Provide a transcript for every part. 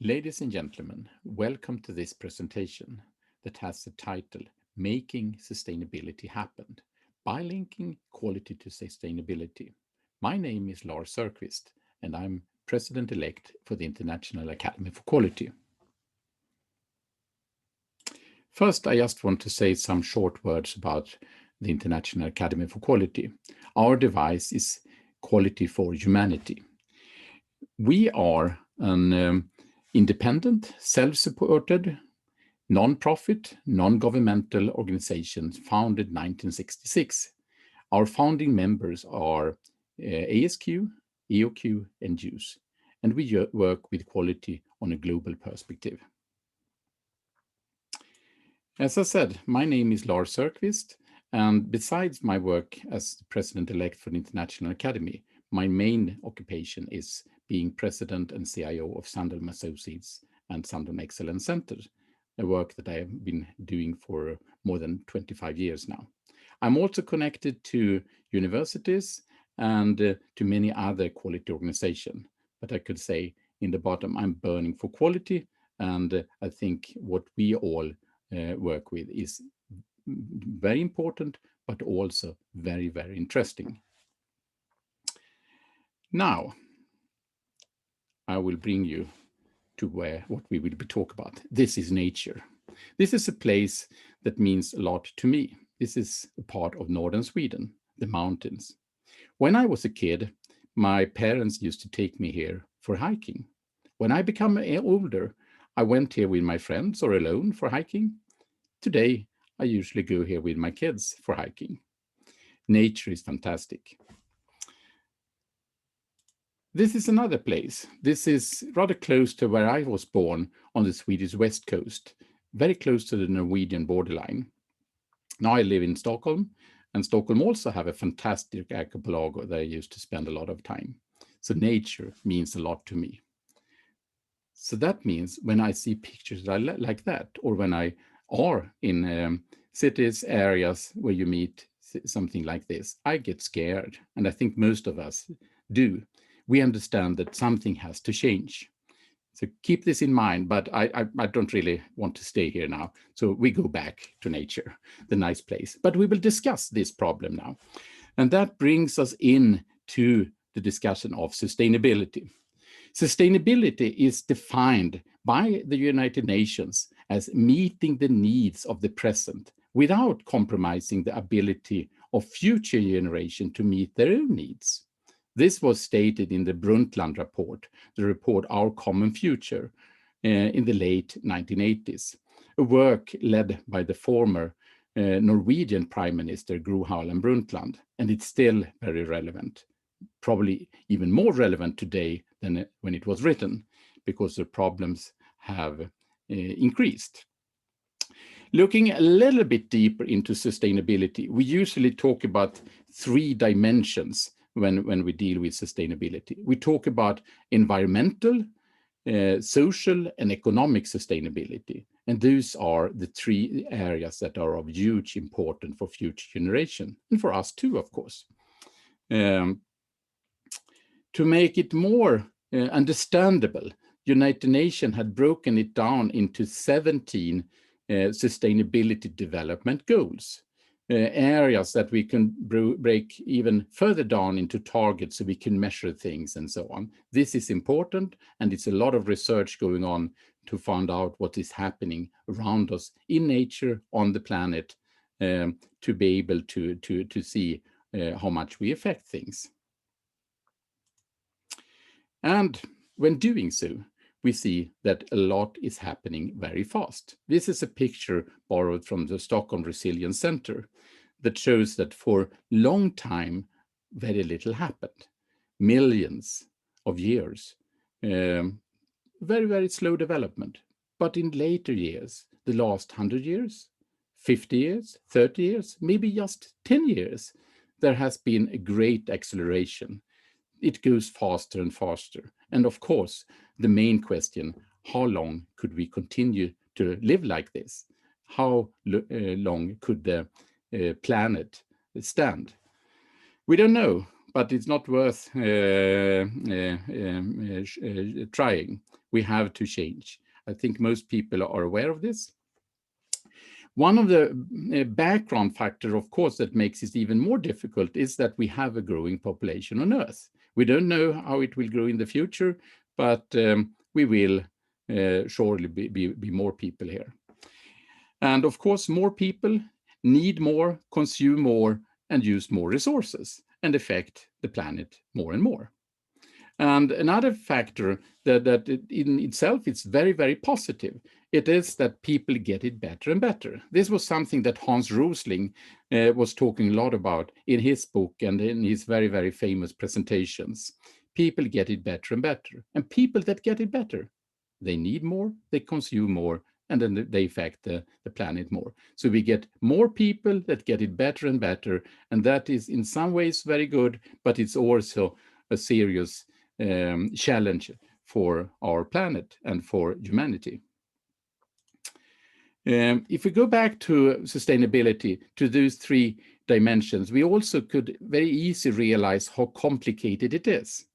Ladies and gentlemen, welcome to this presentation that has the title Making Sustainability Happen by linking quality to sustainability. My name is Lars Sörqvist and I'm President-elect for the International Academy for Quality. First, I just want to say some short words about the International Academy for Quality. Our device is Quality for Humanity. We are an independent, self-supported, non-profit, non-governmental organization founded in 1966. Our founding members are ASQ, EOQ, and JUICE, and we work with quality on a global perspective. As I said, my name is Lars Sörqvist, and besides my work as the President-elect for the International Academy, my main occupation is being President and CIO of Sandholm Associates and Sandholm Excellence Center, a work that I have been doing for more than 25 years now. I'm also connected to universities and to many other quality organizations, but I could say in the bottom, I'm burning for quality, and I think what we all work with is very important, but also very, very interesting. Now, I will bring you to what we will be talking about. This is nature. This is a place that means a lot to me. This is a part of northern Sweden, the mountains. When I was a kid, my parents used to take me here for hiking. When I become older, I went here with my friends or alone for hiking. Today, I usually go here with my kids for hiking. Nature is fantastic. This is another place. This is rather close to where I was born on the Swedish west coast, very close to the Norwegian borderline. Now I live in Stockholm, and Stockholm also have a fantastic archipelago that I used to spend a lot of time. So nature means a lot to me. So that means when I see pictures like that, or when I are in cities, areas where you meet something like this, I get scared, and I think most of us do. We understand that something has to change. So keep this in mind, but I don't really want to stay here now. So we go back to nature, the nice place. But we will discuss this problem now. And that brings us in to the discussion of sustainability. Sustainability is defined by the United Nations as meeting the needs of the present without compromising the ability of future generations to meet their own needs. This was stated in the Brundtland report, the report Our Common Future, in the late 1980s, a work led by the former Norwegian Prime Minister Gro Harlem Brundtland, and it's still very relevant, probably even more relevant today than when it was written, because the problems have increased. Looking a little bit deeper into sustainability, we usually talk about three dimensions when we deal with sustainability. We talk about environmental, social, and economic sustainability. And those are the three areas that are of huge importance for future generation, and for us too, of course. To make it more understandable, United Nations had broken it down into 17 sustainability development goals, areas that we can break even further down into targets so we can measure things and so on. This is important, and it's a lot of research going on to find out what is happening around us in nature, on the planet, to be able to see how much we affect things. And when doing so, we see that a lot is happening very fast. This is a picture borrowed from the Stockholm Resilience Center that shows that for a long time, very little happened. Millions of years, very, very slow development. But in later years, the last 100 years, 50 years, 30 years, maybe just 10 years, there has been a great acceleration. It goes faster and faster. And of course, the main question, how long could we continue to live like this? How long could the planet stand? We don't know. but it's not worth trying. We have to change. I think most people are aware of this. One of the background factor, of course, that makes it even more difficult is that we have a growing population on Earth. We don't know how it will grow in the future, but we will surely be more people here. And of course, more people need more, consume more, and use more resources, and affect the planet more and more. And another factor that in itself is very, very positive, it is that people get it better and better. This was something that Hans Rosling was talking a lot about in his book and in his very, very famous presentations. People get it better and better. And people that get it better, they need more, they consume more, and then they affect the planet more. So we get more people that get it better and better. And that is in some ways very good, but it's also a serious challenge for our planet and for humanity. If we go back to sustainability, to those three dimensions, we also could very easily realize how complicated it is.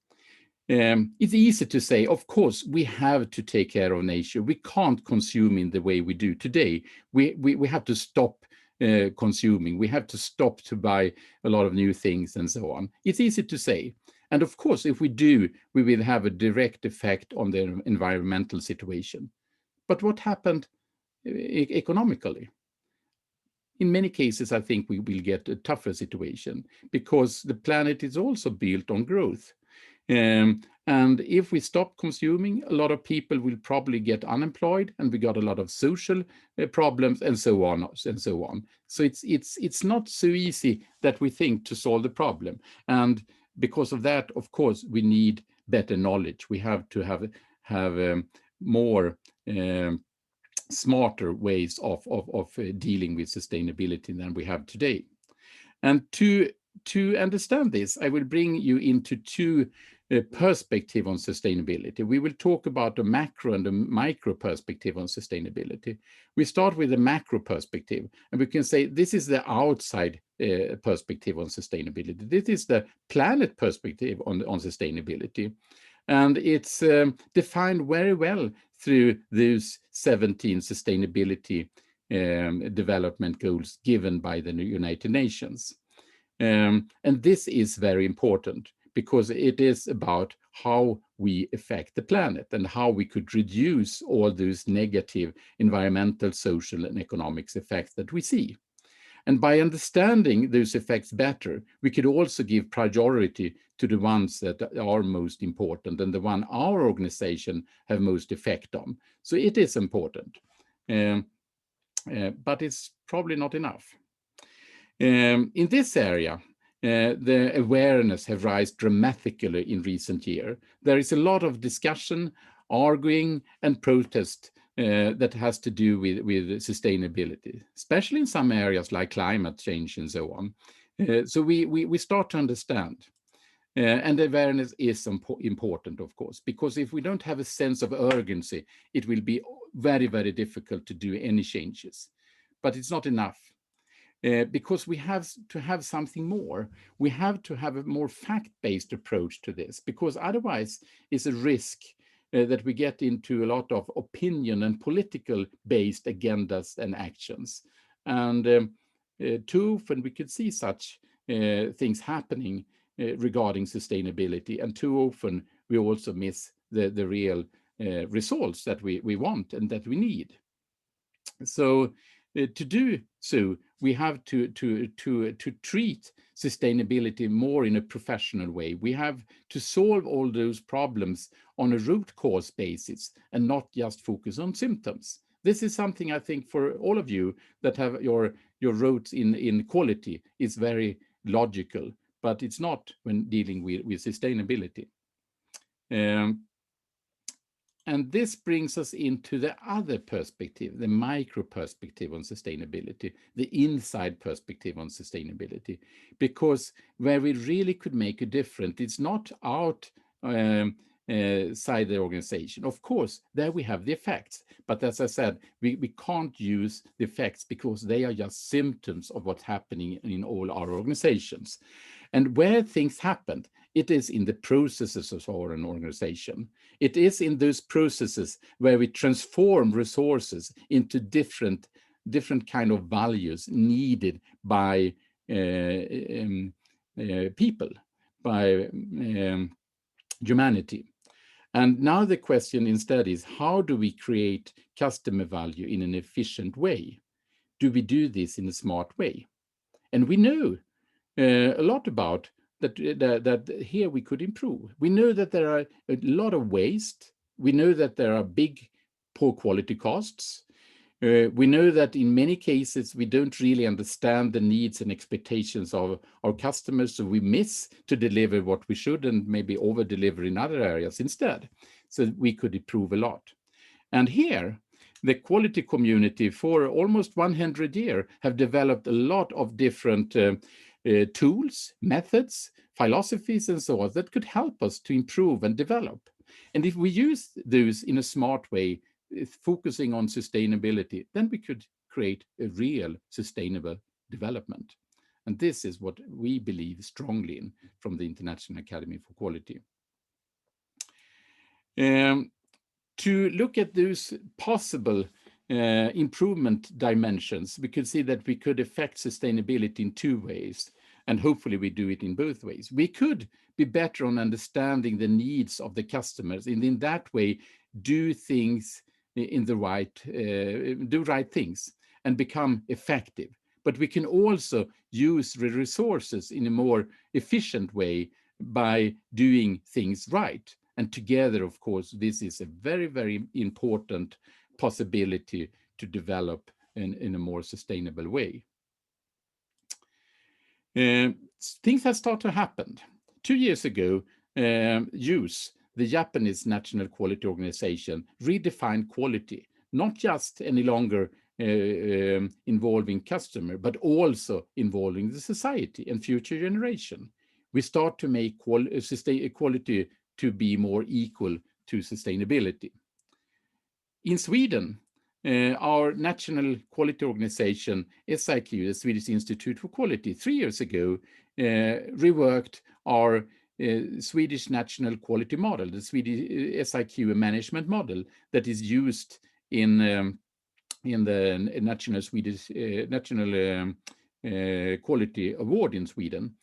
It's easy to say, of course, we have to take care of nature. We can't consume in the way we do today. We have to stop consuming. We have to stop to buy a lot of new things and so on. It's easy to say. And of course, if we do, we will have a direct effect on the environmental situation. But what happened economically? In many cases, I think we will get a tougher situation because the planet is also built on growth. And if we stop consuming, a lot of people will probably get unemployed, and we got a lot of social problems, and so on and so on. So it's not so easy that we think to solve the problem. And because of that, of course, we need better knowledge. We have to have more smarter ways of dealing with sustainability than we have today. And to understand this, I will bring you into two perspectives on sustainability. We will talk about the macro and the micro perspective on sustainability. We start with the macro perspective, and we can say this is the outside perspective on sustainability. This is the planet perspective on sustainability. And it's defined very well through those 17 sustainability development goals given by the United Nations. And this is very important because it is about how we affect the planet and how we could reduce all those negative environmental, social, and economic effects that we see. And by understanding those effects better, we could also give priority to the ones that are most important and the one our organization have most effect on. So it is important, but it's probably not enough. In this area, the awareness have risen dramatically in recent years. There is a lot of discussion, arguing, and protest that has to do with sustainability, especially in some areas like climate change and so on. So we start to understand. And awareness is important, of course, because if we don't have a sense of urgency, it will be very, very difficult to do any changes. But it's not enough. Because we have to have something more. We have to have a more fact-based approach to this, because otherwise it's a risk that we get into a lot of opinion and political-based agendas and actions. And too often we could see such things happening regarding sustainability, and too often we also miss the real results that we want and that we need. So to do so, we have to treat sustainability more in a professional way. We have to solve all those problems on a root cause basis and not just focus on symptoms. This is something I think for all of you that have your roots in quality is very logical, but it's not when dealing with sustainability. And this brings us into the other perspective, the micro perspective on sustainability, the inside perspective on sustainability, because where we really could make a difference, it's not outside the organization. Of course, there we have the effects, but as I said, we can't use the effects because they are just symptoms of what's happening in all our organizations. And where things happened, it is in the processes of our organization. It is in those processes where we transform resources into different kind of values needed by people, by humanity. And now the question instead is, how do we create customer value in an efficient way? Do we do this in a smart way? And we know a lot about that here we could improve. We know that there are a lot of waste. We know that there are big poor quality costs. We know that in many cases, we don't really understand the needs and expectations of our customers, so we miss to deliver what we should and maybe over-deliver in other areas instead. So we could improve a lot. And here, the quality community for almost 100 years have developed a lot of different tools, methods, philosophies, and so on that could help us to improve and develop. And if we use those in a smart way, focusing on sustainability, then we could create a real sustainable development. And this is what we believe strongly in from the International Academy for Quality. To look at those possible improvement dimensions, we could see that we could affect sustainability in two ways, and hopefully we do it in both ways. We could be better on understanding the needs of the customers, and in that way do things in the right, do right things and become effective. But we can also use the resources in a more efficient way by doing things right. And together, of course, this is a very, very important possibility to develop in a more sustainable way. Things have started to happen. 2 years ago, IAQ, the Japanese National Quality Organization, redefined quality, not just any longer involving customer, but also involving the society and future generation. We start to make quality to be more equal to sustainability. In Sweden, our national quality organization, SIQ, the Swedish Institute for Quality, 3 years ago, reworked our Swedish national quality model, the Swedish SIQ management model that is used in the national Swedish national quality award in Sweden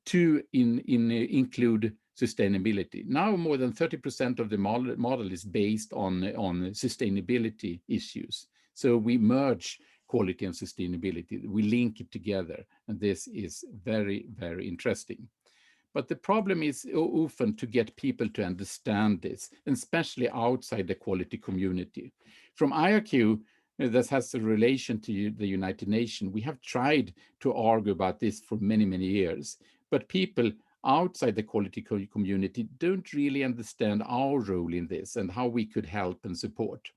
to include sustainability. Now more than 30% of the model is based on sustainability issues. So we merge quality and sustainability, we link it together, and this is very, very interesting. But the problem is often to get people to understand this, and especially outside the quality community. From IAQ, that has a relation to the United Nations, we have tried to argue about this for many, many years. But people outside the quality community don't really understand our role in this and how we could help and support.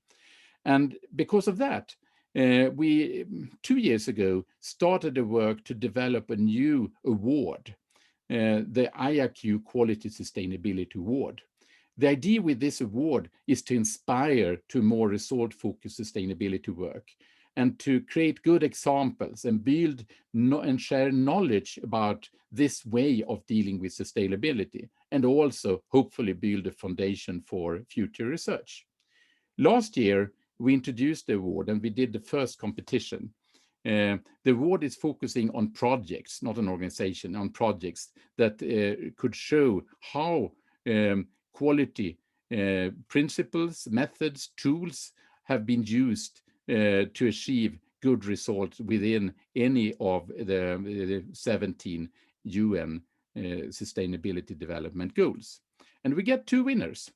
And because of that, we 2 years ago started the work to develop a new award, the IAQ Quality Sustainability Award. The idea with this award is to inspire to more result-focused sustainability work and to create good examples and build and share knowledge about this way of dealing with sustainability, and also hopefully build a foundation for future research. Last year, we introduced the award and we did the first competition. The award is focusing on projects, not an organization, on projects that could show how quality principles, methods, tools have been used to achieve good results within any of the 17 UN Sustainability Development Goals. And we get 2 winners.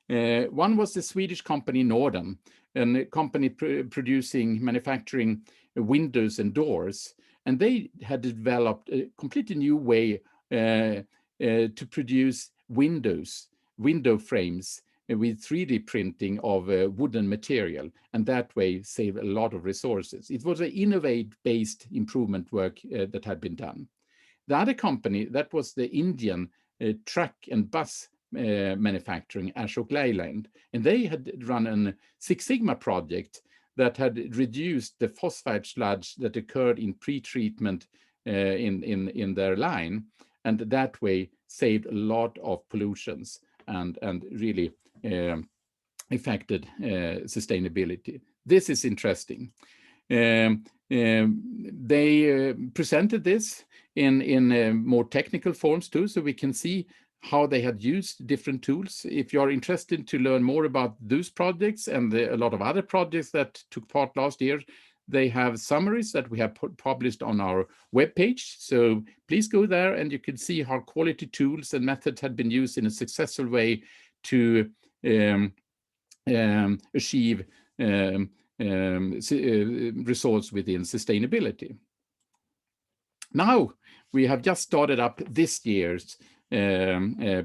One was the Swedish company Norden, a company manufacturing windows and doors. And they had developed a completely new way to produce window frames with 3D printing of wooden material, and that way save a lot of resources. It was an innovate-based improvement work that had been done. The other company, that was the Indian truck and bus manufacturing, Ashok Leyland, and they had run a Six Sigma project that had reduced the phosphate sludge that occurred in pre-treatment in their line, and that way saved a lot of pollutions and really affected sustainability. This is interesting. They presented this in more technical forms too, so we can see how they had used different tools. If you're interested to learn more about those projects and a lot of other projects that took part last year, they have summaries that we have published on our webpage. So please go there and you can see how quality tools and methods had been used in a successful way to achieve results within sustainability. Now, we have just started up this year's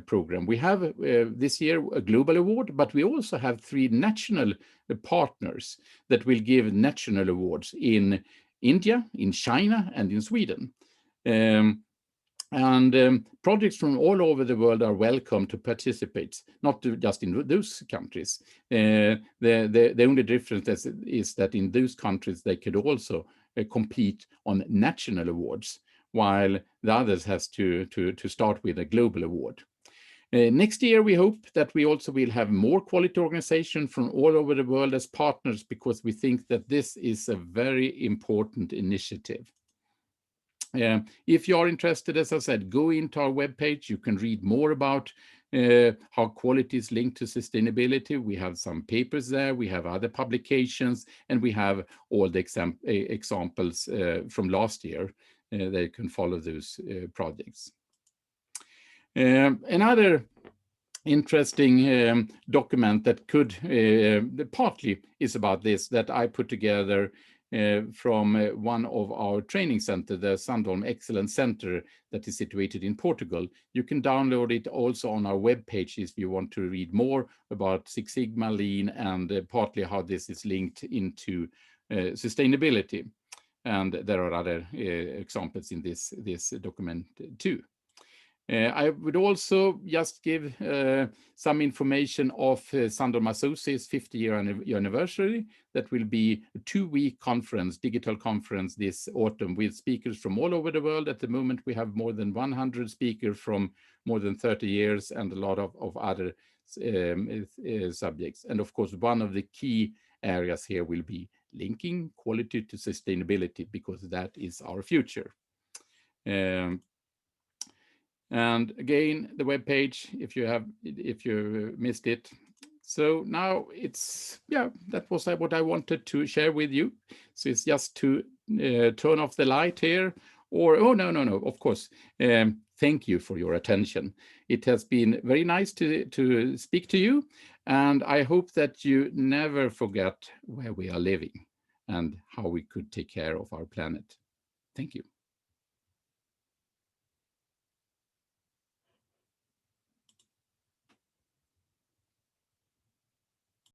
program. We have this year a global award, but we also have 3 national partners that will give national awards in India, in China, and in Sweden. Projects from all over the world are welcome to participate, not just in those countries. The only difference is that in those countries they could also compete on national awards, while the others has to start with a global award. Next year, we hope that we also will have more quality organizations from all over the world as partners, because we think that this is a very important initiative. If you are interested, as I said, go into our webpage. You can read more about how quality is linked to sustainability. We have some papers there, we have other publications, and we have all the examples from last year. They can follow those projects. Another interesting document that could partly is about this, that I put together from one of our training centers, the Sandholm Excellence Center that is situated in Portugal. You can download it also on our webpage if you want to read more about Six Sigma, Lean, and partly how this is linked into sustainability. And there are other examples in this document too. I would also just give some information of Sandholm Associates 50-year anniversary. That will be a 2-week conference, digital conference this autumn with speakers from all over the world. At the moment, we have more than 100 speakers from more than 30 years and a lot of other subjects. And of course, one of the key areas here will be linking quality to sustainability, because that is our future. And again, the webpage, if you missed it. So now it's, that was what I wanted to share with you. So it's just to turn off the light here, or, oh, no, of course. Thank you for your attention. It has been very nice to speak to you, and I hope that you never forget where we are living and how we could take care of our planet. Thank you.